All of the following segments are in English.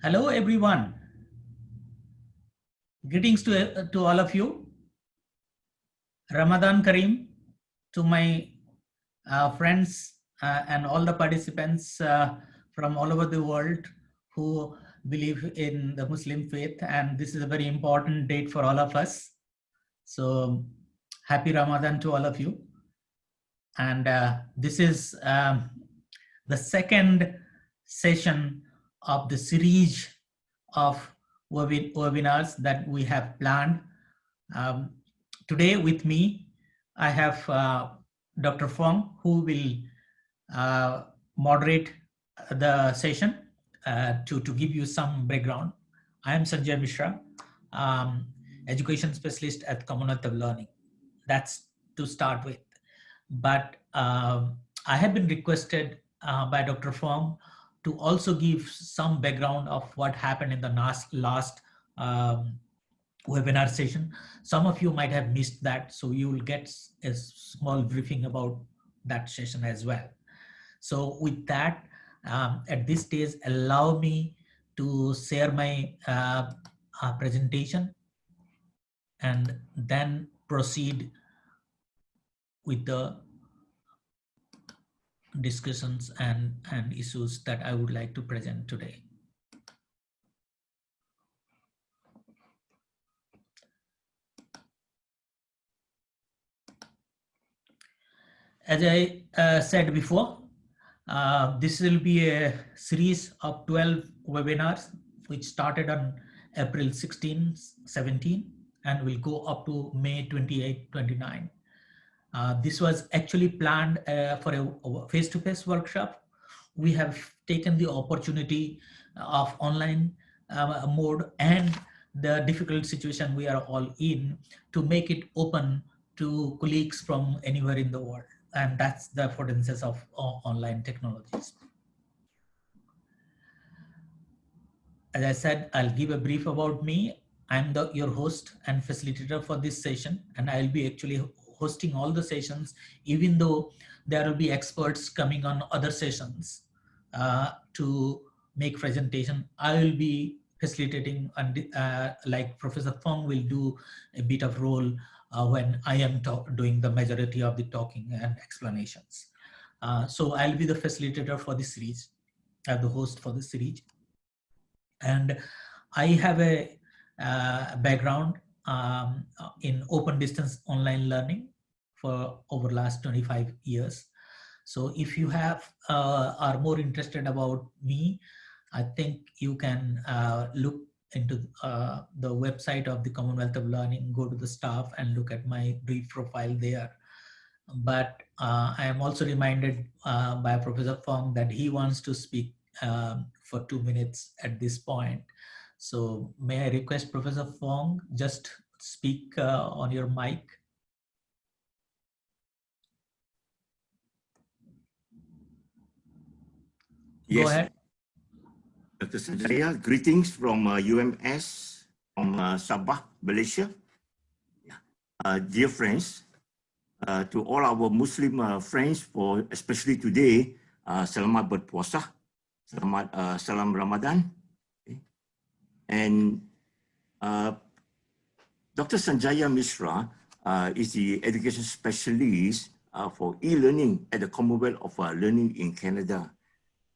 Hello, everyone. Greetings to all of you. Ramadan Kareem to my friends and all the participants from all over the world who believe in the Muslim faith. And this is a very important date for all of us. So happy Ramadan to all of you. And this is the second session of the series of webinars that we have planned. Today with me, I have Dr. Fong, who will moderate the session to give you some background. I am Sanjay Mishra, education specialist at Commonwealth of Learning. That's to start with. But I have been requested by Dr. Fong to also give some background of what happened in the last webinar session. Some of you might have missed that, so you will get a small briefing about that session as well. So with that, at this stage, allow me to share my presentation and then proceed with the discussions and issues that I would like to present today. As I said before, this will be a series of 12 webinars, which started on April 16, 17, and will go up to May 28, 29. This was actually planned for a face-to-face workshop. We have taken the opportunity of online mode and the difficult situation we are all in to make it open to colleagues from anywhere in the world. And that's the affordances of online technologies. As I said, I'll give a brief about me. I'm your host and facilitator for this session, and I'll be actually hosting all the sessions, even though there will be experts coming on other sessions to make presentation. I will be facilitating, and like Professor Fong will do a bit of role when I am doing the majority of the talking and explanations. So I'll be the facilitator for this series, the host for this series. And I have a background in open distance online learning for over last 25 years. So if you have are more interested about me, I think you can look into the website of the Commonwealth of Learning, go to the staff and look at my brief profile there. But I am also reminded by Professor Fong that he wants to speak for 2 minutes at this point. So may I request Professor Fong just speak on your mic? Yes. Go ahead. Dr. Sanjaya, greetings from UMS, from Sabah, Malaysia. Dear friends, to all our Muslim friends, for especially today, selamat berpuasa, selamat salam Ramadan. Okay. And Dr. Sanjaya Mishra is the education specialist for e-learning at the Commonwealth of Learning in Canada.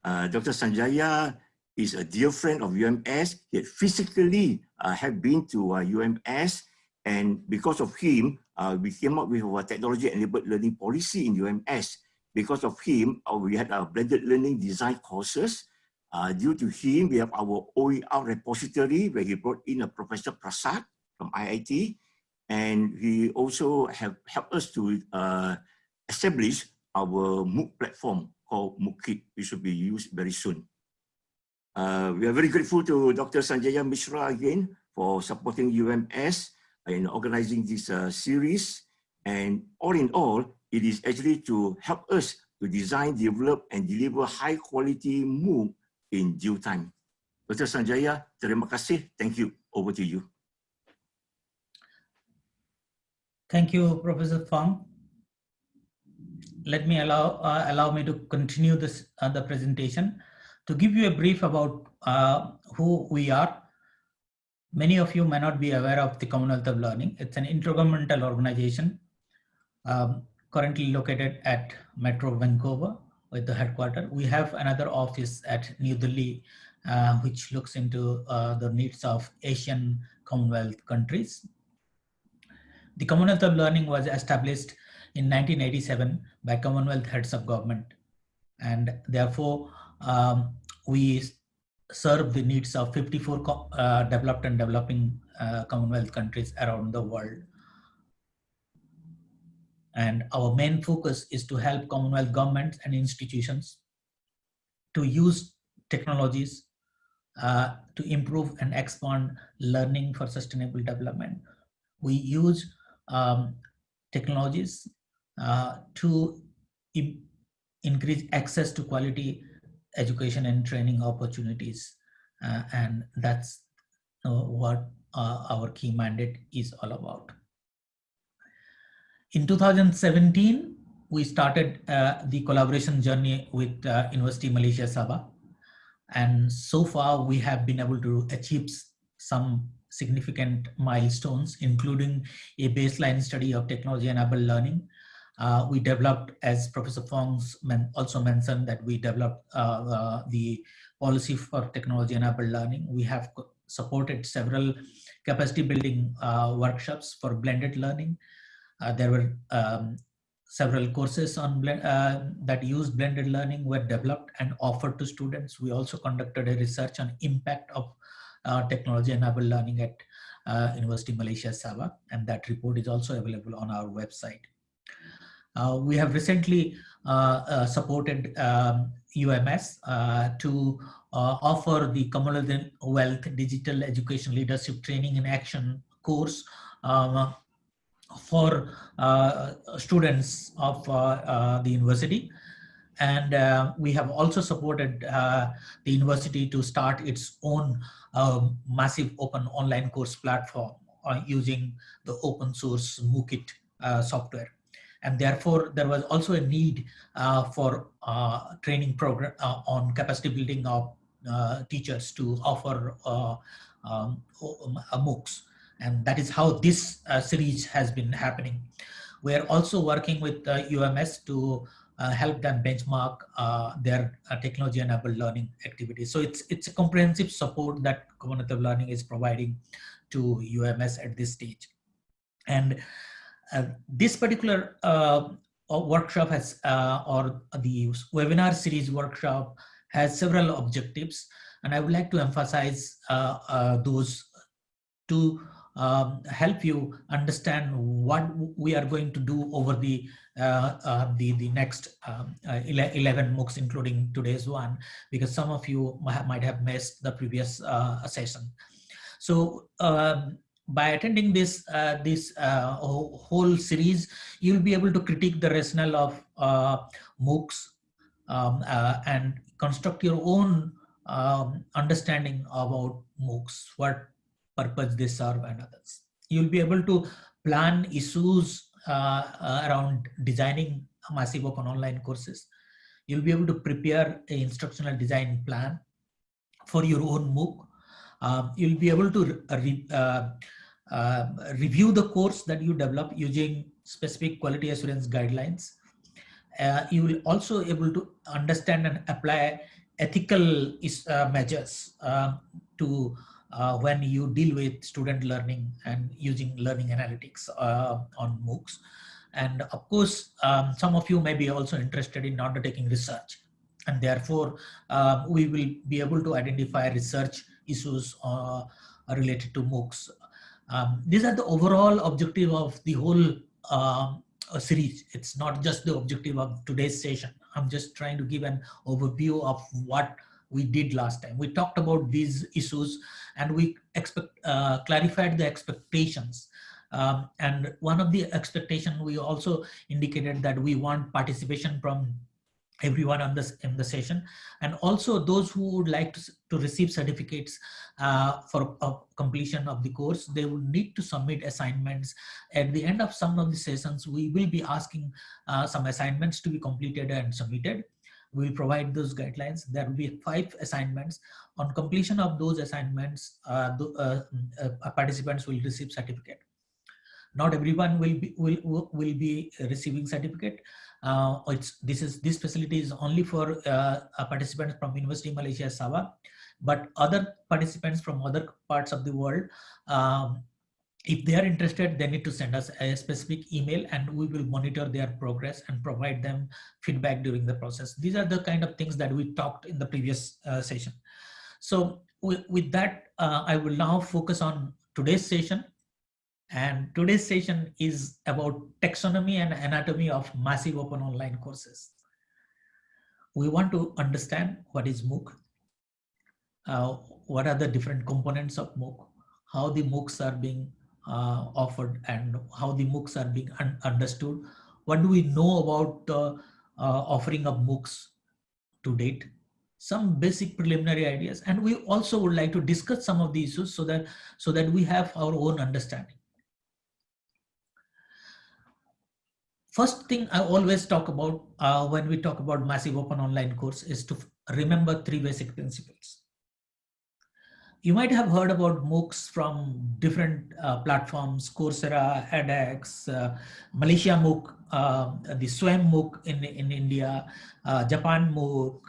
Dr. Sanjaya is a dear friend of UMS. He physically have been to UMS, and because of him, we came up with our technology-enabled learning policy in UMS. Because of him, we had our blended learning design courses. Due to him, we have our OER repository where he brought in a Professor Prasad from IIT, and he also have helped us to establish our MOOC platform called MOOCkit, which will be used very soon. We are very grateful to Dr. Sanjaya Mishra again for supporting UMS in organizing this series. And all in all, it is actually to help us to design, develop, and deliver high quality MOOC in due time. Dr. Sanjaya, terima kasih. Thank you. Over to you. Thank you, Professor Fong. Let me allow me to continue this the presentation. To give you a brief about who we are, many of you may not be aware of the Commonwealth of Learning. It's an intergovernmental organization currently located at Metro Vancouver with the headquarters. We have another office at New Delhi, which looks into the needs of Asian Commonwealth countries. The Commonwealth of Learning was established in 1987 by Commonwealth heads of government, and therefore we serve the needs of 54 developed and developing Commonwealth countries around the world. And our main focus is to help Commonwealth governments and institutions to use technologies to improve and expand learning for sustainable development. We use technologies to increase access to quality education and training opportunities. And that's what our key mandate is all about. In 2017, we started the collaboration journey with University Malaysia Sabah. And so far, we have been able to achieve some significant milestones, including a baseline study of technology-enabled learning. We developed, as Professor Fong also mentioned, that we developed the policy for technology-enabled learning. We have supported several capacity building workshops for blended learning. There were several courses on that used blended learning were developed and offered to students. We also conducted a research on impact of technology-enabled learning at University Malaysia Sabah, and that report is also available on our website. We have recently supported UMS to offer the Commonwealth Digital Education Leadership Training in Action course for students of the university. And we have also supported the university to start its own massive open online course platform using the open source MOOCit software. And therefore, there was also a need for training program on capacity building of teachers to offer MOOCs. And that is how this series has been happening. We are also working with UMS to help them benchmark their technology-enabled learning activities. So it's a comprehensive support that Commonwealth of Learning is providing to UMS at this stage. And this particular workshop has, or the webinar series workshop has several objectives, and I would like to emphasize those to help you understand what we are going to do over the next 11 MOOCs, including today's one, because some of you might have missed the previous session. So by attending this whole series, you'll be able to critique the rationale of MOOCs and construct your own understanding about MOOCs, what purpose they serve and others. You'll be able to plan issues around designing massive open online courses. You'll be able to prepare an instructional design plan for your own MOOC. You'll be able to review the course that you develop using specific quality assurance guidelines. You will also able to understand and apply ethical measures to when you deal with student learning and using learning analytics on MOOCs. And of course, some of you may be also interested in undertaking research, and therefore we will be able to identify research issues related to MOOCs. These are the overall objective of the whole series. It's not just the objective of today's session. I'm just trying to give an overview of what we did last time. We talked about these issues and we clarified the expectations. And one of the expectations, we also indicated that we want participation from everyone on this in the session, and also those who would like to receive certificates for completion of the course. They will need to submit assignments. At the end of some of the sessions, we will be asking some assignments to be completed and submitted. We will provide those guidelines. There will be 5 assignments. On completion of those assignments, participants will receive certificate. Not everyone will be receiving certificate. This facility is only for participants from University of Malaysia Sabah, but other participants from other parts of the world, if they are interested, they need to send us a specific email, and we will monitor their progress and provide them feedback during the process. These are the kind of things that we talked in the previous session. So with that, I will now focus on today's session. And today's session is about taxonomy and anatomy of massive open online courses. We want to understand what is MOOC, what are the different components of MOOC, how the MOOCs are being offered, and how the MOOCs are being understood. What do we know about the offering of MOOCs to date? Some basic preliminary ideas, and we also would like to discuss some of the issues so that we have our own understanding. First thing I always talk about when we talk about massive open online course is to remember 3 basic principles. You might have heard about MOOCs from different platforms: Coursera, edX, Malaysia MOOC, the SWAYAM MOOC in India, Japan MOOC,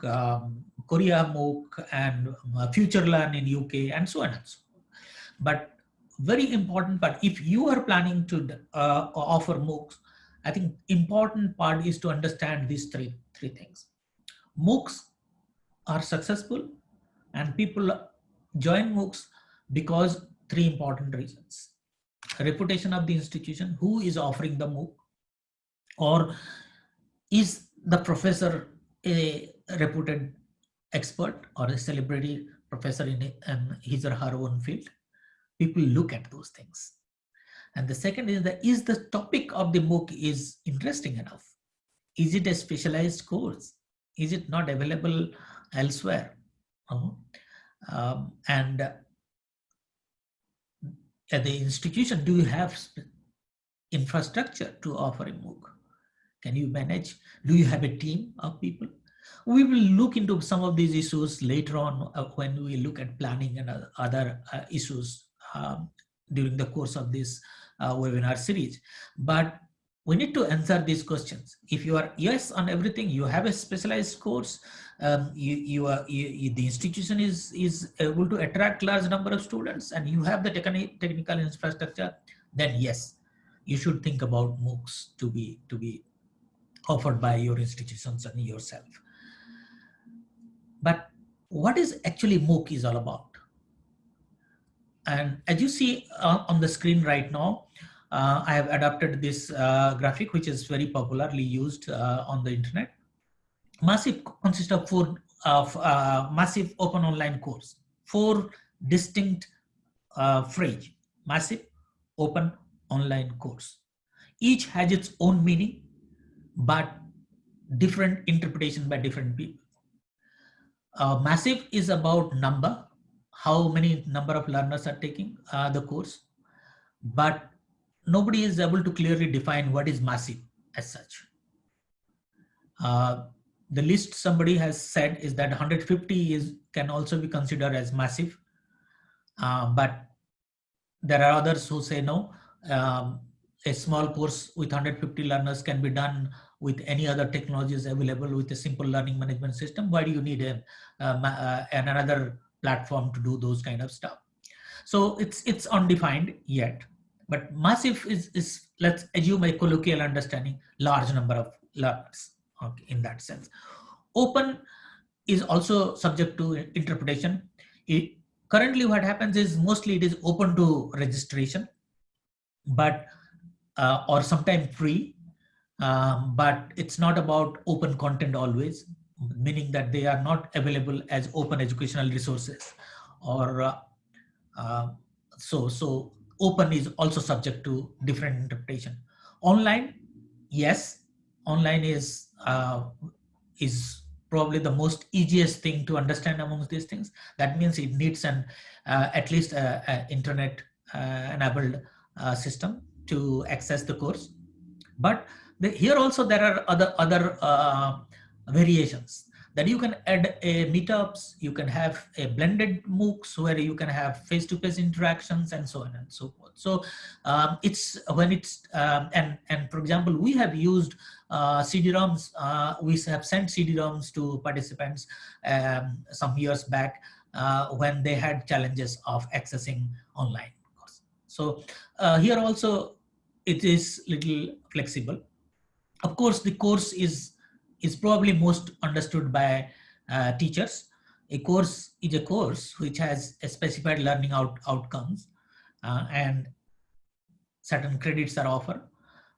Korea MOOC, and FutureLearn in UK, and so on and so on. But very important part, if you are planning to offer MOOCs, I think important part is to understand these three things. MOOCs are successful, and people join MOOCs because 3 important reasons: reputation of the institution, who is offering the MOOC, or is the professor a reputed expert or a celebrity professor in his or her own field. People look at those things. And the second is the topic of the MOOC is interesting enough? Is it a specialized course? Is it not available elsewhere? And at the institution, do you have infrastructure to offer a MOOC? Can you manage? Do you have a team of people? We will look into some of these issues later on when we look at planning and other issues during the course of this webinar series. But we need to answer these questions. If you are yes on everything, you have a specialized course, the institution is able to attract large number of students, and you have the technical infrastructure, then yes, you should think about MOOCs to be offered by your institutions and yourself. But what is actually MOOC is all about? And as you see on the screen right now, I have adapted this graphic, which is very popularly used on the internet. Massive consists of 4 massive open online course, 4 distinct phrase: massive open online course. Each has its own meaning, but different interpretation by different people. Massive is about number, how many number of learners are taking the course, but nobody is able to clearly define what is massive as such. The list somebody has said is that 150 can also be considered as massive, but there are others who say no, a small course with 150 learners can be done with any other technologies available with a simple learning management system. Why do you need another platform to do those kind of stuff? So it's undefined yet. But massive is, let's assume a colloquial understanding, large number of learners, okay, in that sense. Open is also subject to interpretation. Currently what happens is mostly it is open to registration, but or sometimes free, but it's not about open content always, meaning that they are not available as open educational resources, or so open is also subject to different interpretation. Online, yes, online is probably the most easiest thing to understand amongst these things. That means it needs at least an internet enabled system to access the course. But here also there are other variations. that you can add a meetups, you can have a blended MOOCs where you can have face-to-face interactions and so on and so forth. So it's when it's, and for example, we have used CD-ROMs, we have sent CD-ROMs to participants some years back when they had challenges of accessing online course. So here also it is little flexible. Of course, the course is probably most understood by teachers. A course is a course which has a specified learning outcomes and certain credits are offered.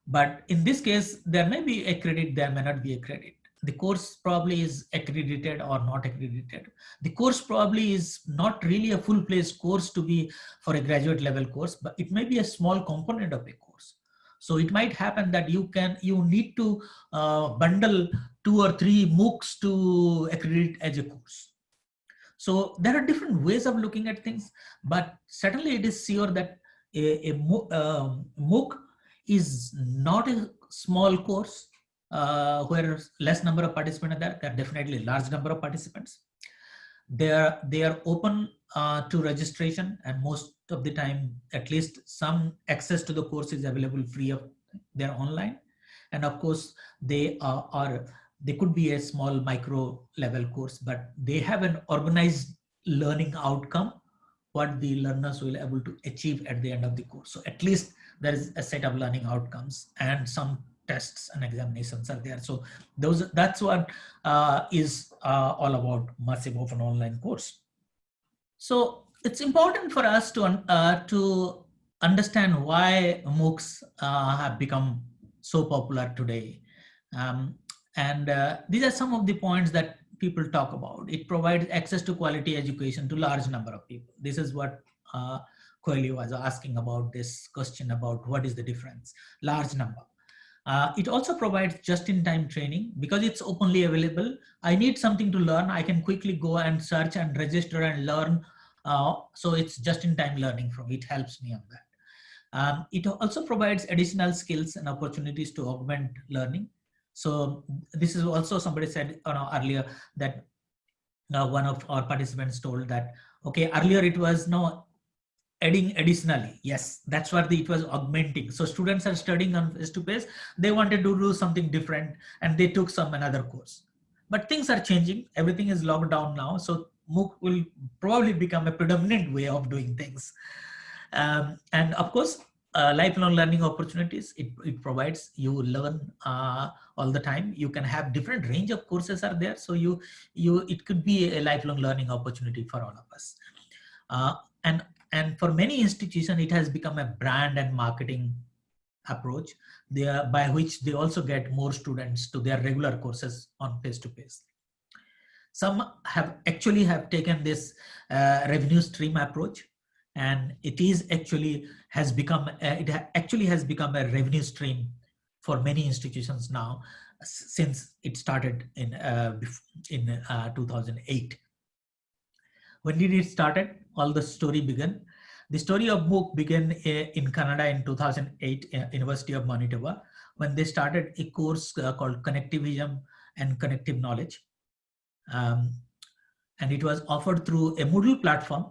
But in this case, there may be a credit, there may not be a credit. The course probably is accredited or not accredited. The course probably is not really a full-fledged course to be for a graduate level course, but it may be a small component of a course. So it might happen that you need to bundle 2 or 3 MOOCs to accredit as a course. So there are different ways of looking at things, but certainly it is sure that a MOOC is not a small course where less number of participants are there. There are definitely a large number of participants. They are open to registration, and most of the time, at least some access to the course is available free of their online. And of course, they could be a small micro level course, but they have an organized learning outcome, what the learners will be able to achieve at the end of the course. So at least there is a set of learning outcomes and some tests and examinations are there. So that's what is all about Massive Open Online Course. So it's important for us to understand why MOOCs have become so popular today. These are some of the points that people talk about. It provides access to quality education to large number of people. This is what Coelho was asking about, this question about what is the difference, large number. It also provides just-in-time training because it's openly available. I need something to learn, I can quickly go and search and register and learn. So it's just-in-time learning from it, helps me on that. It also provides additional skills and opportunities to augment learning. So this is also, somebody said earlier that one of our participants told that, okay, earlier it was adding additionally. Yes, that's what it was augmenting. So students are studying on face-to-face, they wanted to do something different and they took another course. But things are changing, everything is locked down now. So MOOC will probably become a predominant way of doing things. And of course, lifelong learning opportunities, it provides. You learn all the time. You can have different range of courses are there. So it could be a lifelong learning opportunity for all of us. And for many institutions, it has become a brand and marketing approach by which they also get more students to their regular courses on face-to-face. Some have taken this revenue stream approach, and it has become a revenue stream for many institutions now, since it started in 2008. When did it started? All the story began. The story of MOOC began in Canada in 2008, University of Manitoba, when they started a course called Connectivism and Connective Knowledge. And it was offered through a Moodle platform,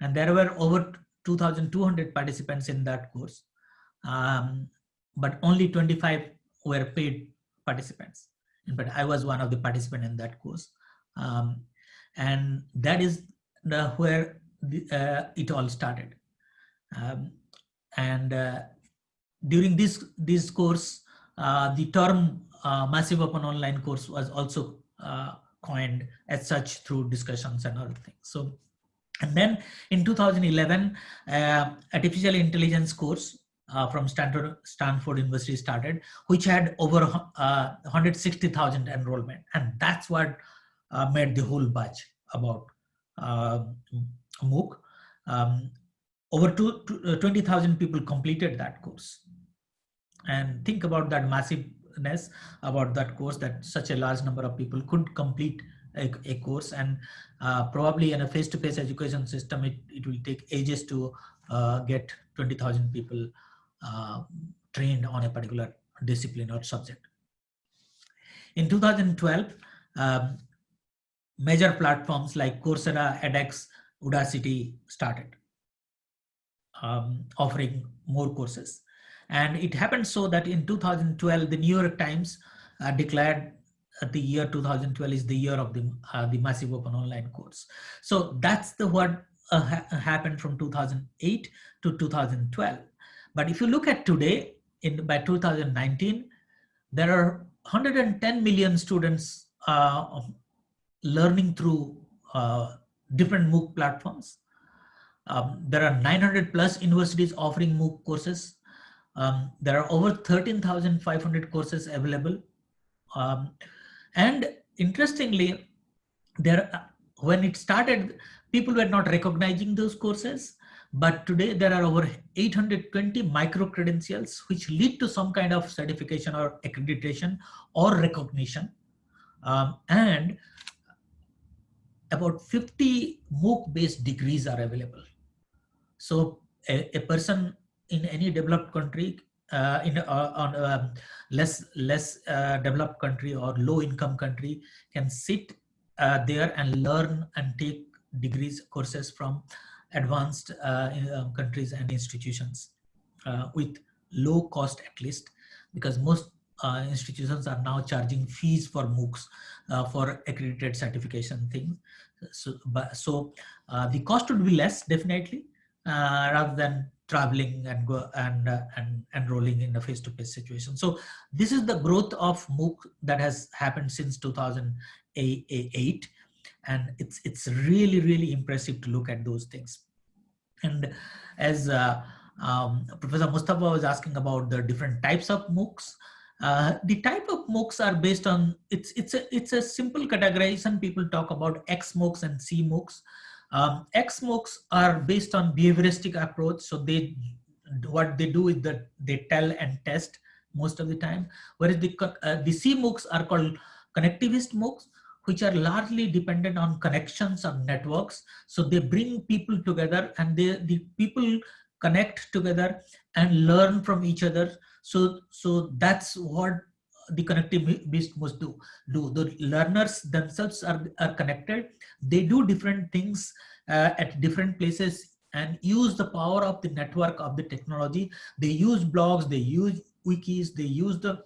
and there were over 2,200 participants in that course, but only 25 were paid participants. But I was one of the participants in that course, and that is where it all started. During this course, the term Massive Open Online Course was also coined as such through discussions and other things. So, and then in 2011, artificial intelligence course from Stanford University started, which had over 160,000 enrollment, and that's what made the whole buzz about MOOC. Over 20,000 people completed that course, and think about that massiveness about that course, that such a large number of people could complete a course. And probably in a face-to-face education system, it will take ages to get 20,000 people trained on a particular discipline or subject. In 2012, major platforms like Coursera, edX, Udacity started offering more courses. And it happened so that in 2012, the New York Times declared the year 2012 is the year of the massive open online course. So that's the what happened from 2008 to 2012. But if you look at today, by 2019, there are 110 million students learning through different MOOC platforms. There are 900 plus universities offering MOOC courses. There are over 13,500 courses available. And interestingly, when it started, people were not recognizing those courses. But today there are over 820 micro-credentials which lead to some kind of certification or accreditation or recognition. And about 50 MOOC-based degrees are available. So a person in any developed country, on a less developed country or low income country, can sit there and learn and take degrees courses from advanced countries and institutions with low cost, at least, because most institutions are now charging fees for MOOCs for accredited certification things. So the cost would be less, definitely, rather than traveling and go and enrolling in a face-to-face situation. So this is the growth of MOOC that has happened since 2008, and it's really impressive to look at those things. And as Professor Mustafa was asking about the different types of MOOCs, the type of MOOCs are based on it's a simple categorization. People talk about X MOOCs and C MOOCs. X MOOCs are based on behavioristic approach. So what they do is that they tell and test most of the time, whereas the C MOOCs are called connectivist MOOCs, which are largely dependent on connections of networks. So they bring people together, and the people connect together and learn from each other. So that's what the connectivist must do. The learners themselves are connected. They do different things at different places and use the power of the network of the technology. They use blogs, they use wikis, they use the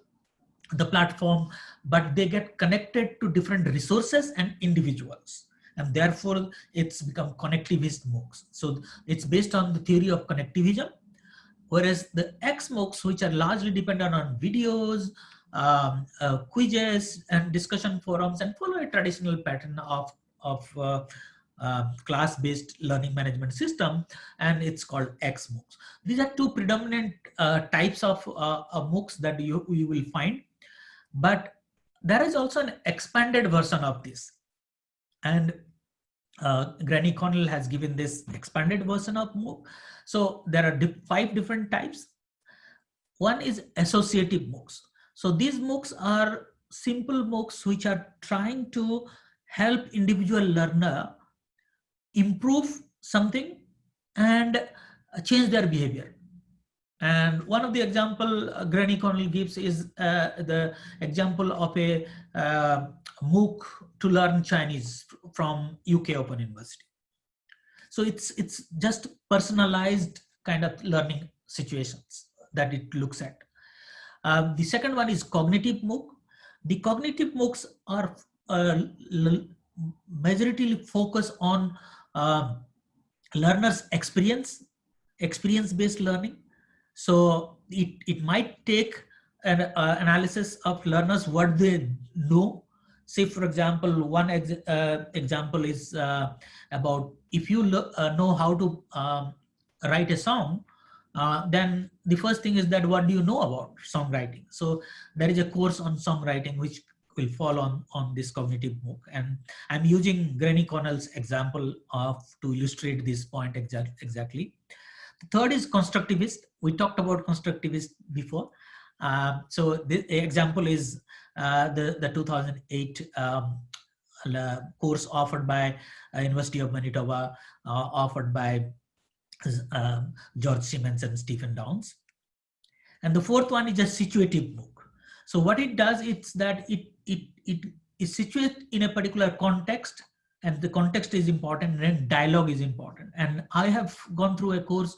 platform, but they get connected to different resources and individuals. And therefore, it's become connectivist MOOCs. So it's based on the theory of connectivism. Whereas the X MOOCs, which are largely dependent on videos, quizzes, and discussion forums, and follow a traditional pattern of class-based learning management system, and it's called X MOOCs. These are two predominant types of MOOCs that you will find. But there is also an expanded version of this. And Granny Connell has given this expanded version of MOOC. So there are 5 different types. One is associative MOOCs. So these MOOCs are simple MOOCs which are trying to help individual learner improve something and change their behavior. And one of the example Granny Connell gives is the example of a MOOC to learn Chinese from UK Open University. So it's just personalized kind of learning situations that it looks at. The second one is cognitive MOOC. The cognitive MOOCs are majority focus on learners' experience-based learning. So it might take an analysis of learners, what they know. Say, for example, one example is about if you know how to write a song, then the first thing is that what do you know about songwriting? So there is a course on songwriting which will fall on this cognitive MOOC. And I'm using Granny Connell's example to illustrate this point exactly. The third is constructivist. We talked about constructivist before. So the example is the 2008 course offered by University of Manitoba, offered by George Siemens and Stephen Downes. And the fourth one is a situative MOOC. So what it does, it's that it is situated in a particular context, and the context is important, and dialogue is important. And I have gone through a course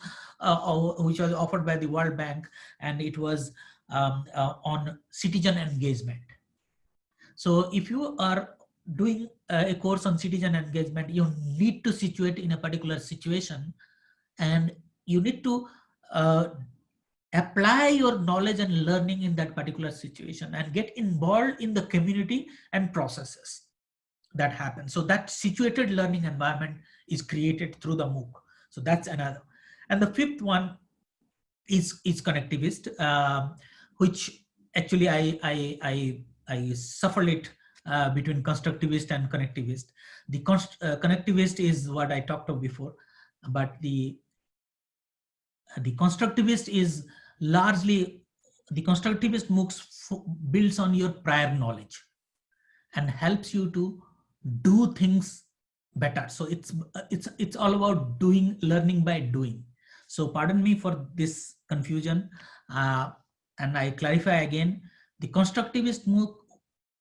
which was offered by the World Bank, and it was on citizen engagement. So if you are doing a course on citizen engagement, you need to situate in a particular situation, and you need to apply your knowledge and learning in that particular situation and get involved in the community and processes that happen. So that situated learning environment is created through the MOOC. So that's another. And the fifth one is connectivist, which actually I shuffle it between constructivist and connectivist. The connectivist is what I talked about before, but the constructivist is largely, the constructivist MOOCs builds on your prior knowledge and helps you to do things better. So it's all about doing, learning by doing. So pardon me for this confusion, and I clarify again. The constructivist MOOC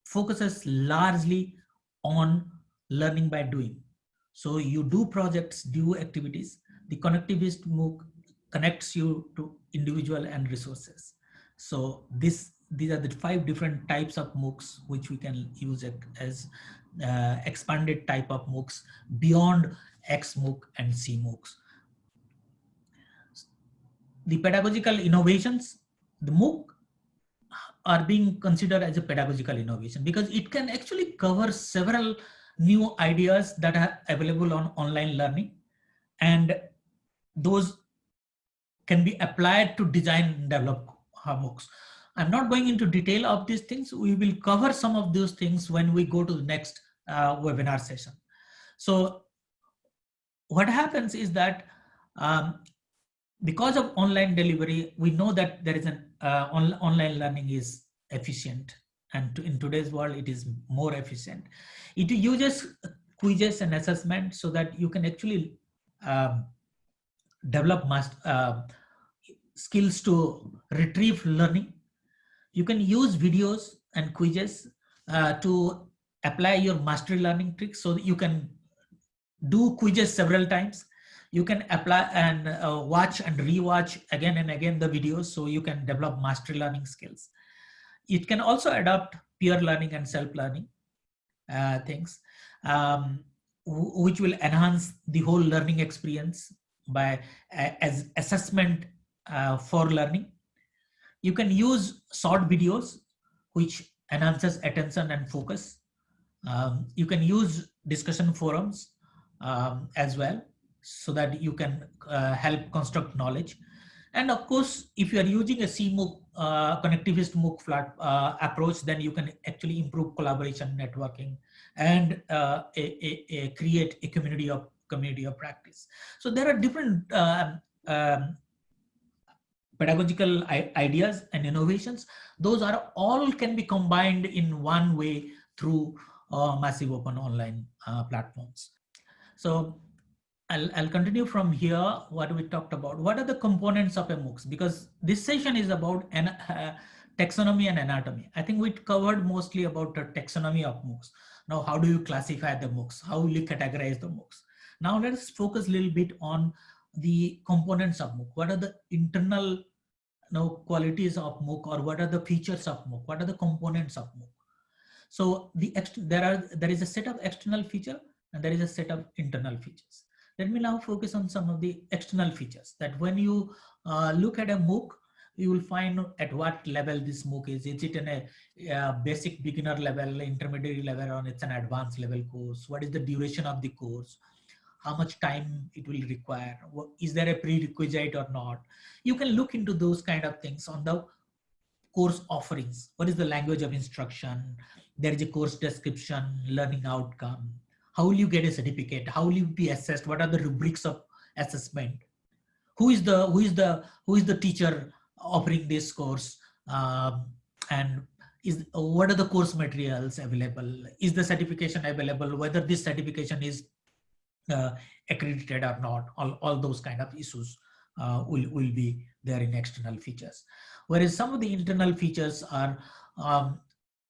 focuses largely on learning by doing. So you do projects, do activities. The connectivist MOOC connects you to individual and resources. So these are the 5 different types of MOOCs which we can use as expanded type of MOOCs beyond XMOOC and CMOOCs. The pedagogical innovations, the MOOC are being considered as a pedagogical innovation because it can actually cover several new ideas that are available on online learning, and those can be applied to design and develop MOOCs. I'm not going into detail of these things. We will cover some of those things when we go to the next webinar session. So what happens is that because of online delivery, we know that there is an online learning is efficient, and in today's world, it is more efficient. It uses quizzes and assessment so that you can actually develop skills to retrieve learning. You can use videos and quizzes to apply your mastery learning tricks, so that you can do quizzes several times. You can apply and watch and rewatch again and again the videos, so you can develop mastery learning skills. It can also adopt peer learning and self-learning things, which will enhance the whole learning experience by as assessment for learning. You can use short videos, which enhances attention and focus. You can use discussion forums as well, so that you can help construct knowledge. And of course, if you are using a CMOOC, connectivist MOOC approach, then you can actually improve collaboration, networking, and create a community of practice. So there are different pedagogical ideas and innovations. Those are all can be combined in one way through massive open online platforms. So I'll continue from here what we talked about. What are the components of a MOOCs? Because this session is about taxonomy and anatomy. I think we covered mostly about the taxonomy of MOOCs. Now, how do you classify the MOOCs? How will you categorize the MOOCs? Now let's focus a little bit on the components of MOOC. What are the internal qualities of MOOC, or what are the features of MOOC? What are the components of MOOC? So there is a set of external feature and there is a set of internal features. Let me now focus on some of the external features that when you look at a MOOC, you will find at what level this MOOC is. Is it in a basic beginner level, intermediate level, or it's an advanced level course? What is the duration of the course? How much time it will require? Is there a prerequisite or not? You can look into those kind of things on the course offerings. What is the language of instruction? There is a course description, learning outcome. How will you get a certificate? How will you be assessed? What are the rubrics of assessment? Who is the teacher offering this course? And what are the course materials available? Is the certification available? Whether this certification is accredited or not? All those kind of issues will be there in external features. Whereas some of the internal features are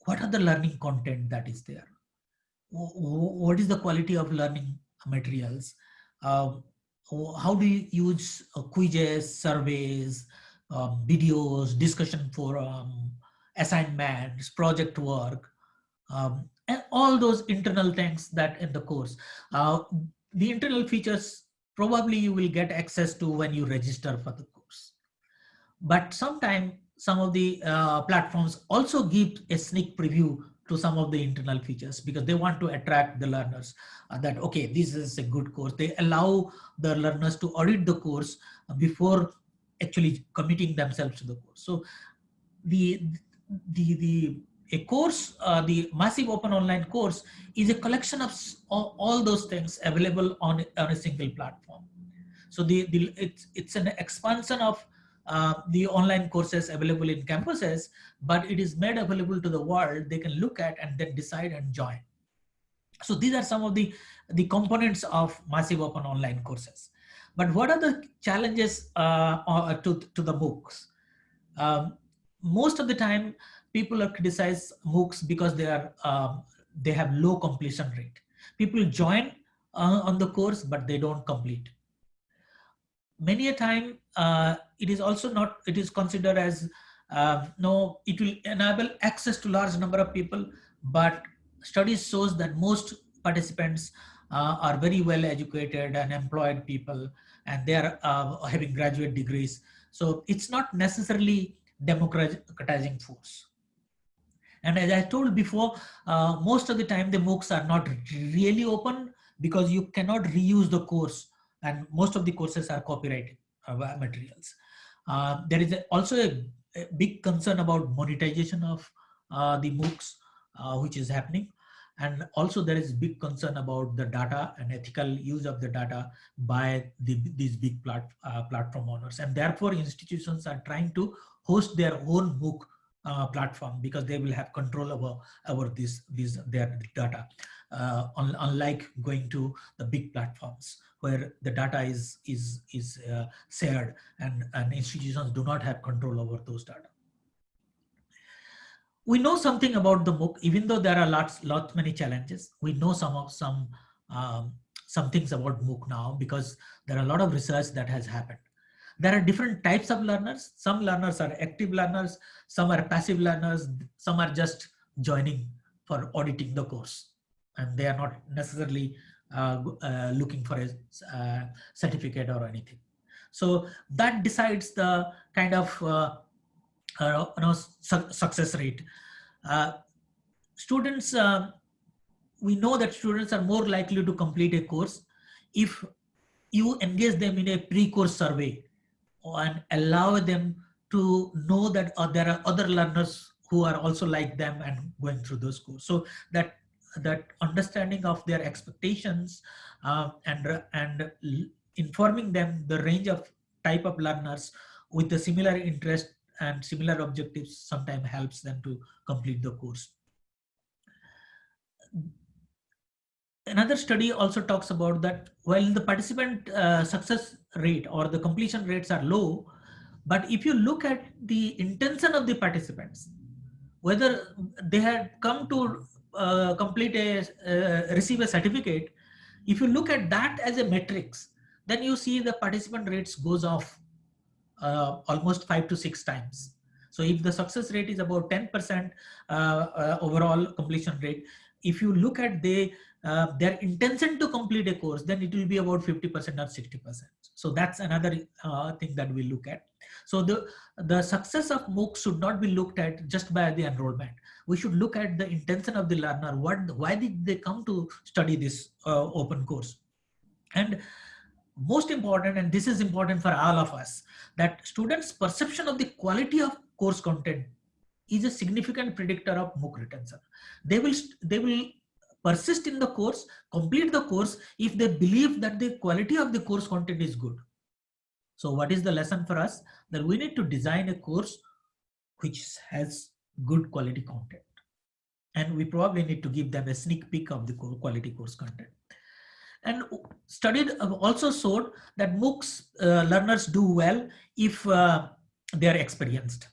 what are the learning content that is there? What is the quality of learning materials? Um, how do you use quizzes, surveys, videos, discussion forum, assignments, project work, and all those internal things that in the course. The internal features probably you will get access to when you register for the course. But sometimes some of the platforms also give a sneak preview to some of the internal features because they want to attract the learners that, okay, this is a good course. They allow the learners to audit the course before actually committing themselves to the course. So the a course, the massive open online course is a collection of all those things available on a single platform. So it's an expansion of the online courses available in campuses, but it is made available to the world. They can look at and then decide and join. So these are some of the components of massive open online courses. But what are the challenges to the MOOCs? Most of the time, people are criticize MOOCs because they have low completion rate. People join on the course, but they don't complete. Many a time, it is also not, it is considered as, no, it will enable access to large number of people, but studies shows that most participants are very well educated and employed people, and they are having graduate degrees. So it's not necessarily democratizing force. And as I told before, most of the time the MOOCs are not really open because you cannot reuse the course, and most of the courses are copyrighted materials. There is also a big concern about monetization of the MOOCs, which is happening. And also there is big concern about the data and ethical use of the data by these big platform owners. And therefore institutions are trying to host their own MOOC platform because they will have control over their data, unlike going to the big platforms where the data is shared, and institutions do not have control over those data. We know something about the MOOC, even though there are many challenges. We know some things about MOOC now because there are a lot of research that has happened. There are different types of learners. Some learners are active learners, some are passive learners, some are just joining for auditing the course, and they are not necessarily looking for a certificate or anything. So that decides the kind of success rate. Students, we know that students are more likely to complete a course if you engage them in a pre-course survey and allow them to know that there are other learners who are also like them and going through those courses. So that understanding of their expectations and informing them the range of type of learners with the similar interest and similar objectives sometimes helps them to complete the course. Another study also talks about that while the participant success rate or the completion rates are low, but if you look at the intention of the participants, whether they had come to receive a certificate, if you look at that as a matrix, then you see the participant rates goes off almost 5 to 6 times. So if the success rate is about 10% overall completion rate, if you look at their intention to complete a course, then it will be about 50% or 60%. So that's another thing that we look at. So the success of MOOC should not be looked at just by the enrollment. We should look at the intention of the learner. Why did they come to study this open course? And most important, and this is important for all of us, that students' perception of the quality of course content is a significant predictor of MOOC retention. They will persist in the course, complete the course if they believe that the quality of the course content is good. So what is the lesson for us? That we need to design a course which has good quality content. And we probably need to give them a sneak peek of the quality course content. And studies also showed that MOOCs learners do well if they are experienced,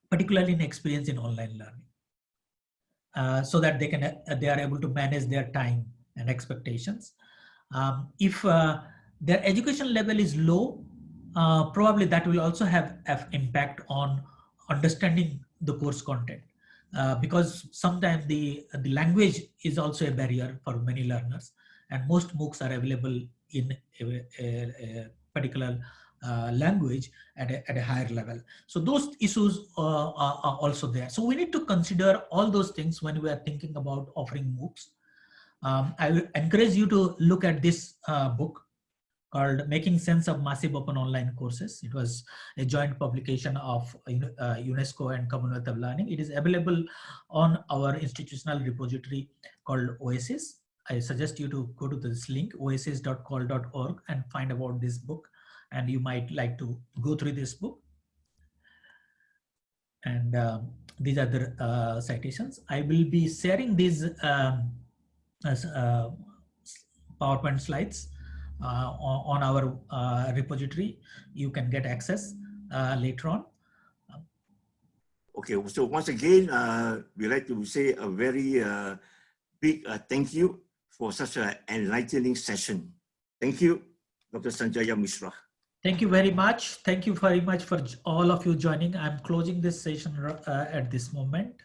particularly in experience in online learning. so that they are able to manage their time and expectations. If their education level is low, probably that will also have impact on understanding the course content, because sometimes the language is also a barrier for many learners, and most MOOCs are available in a particular language at a higher level. So those issues are also there. So we need to consider all those things when we are thinking about offering MOOCs. I will encourage you to look at this book called Making Sense of Massive Open Online Courses. It was a joint publication of UNESCO and Commonwealth of Learning. It is available on our institutional repository called OASIS. I suggest you to go to this link, oasis.call.org, and find about this book. And you might like to go through this book. And these are the citations. I will be sharing these PowerPoint slides on our repository. You can get access later on. Okay, so once again, we'd like to say a very big thank you for such an enlightening session. Thank you, Dr. Sanjaya Mishra. Thank you very much. Thank you very much for all of you joining. I'm closing this session at this moment.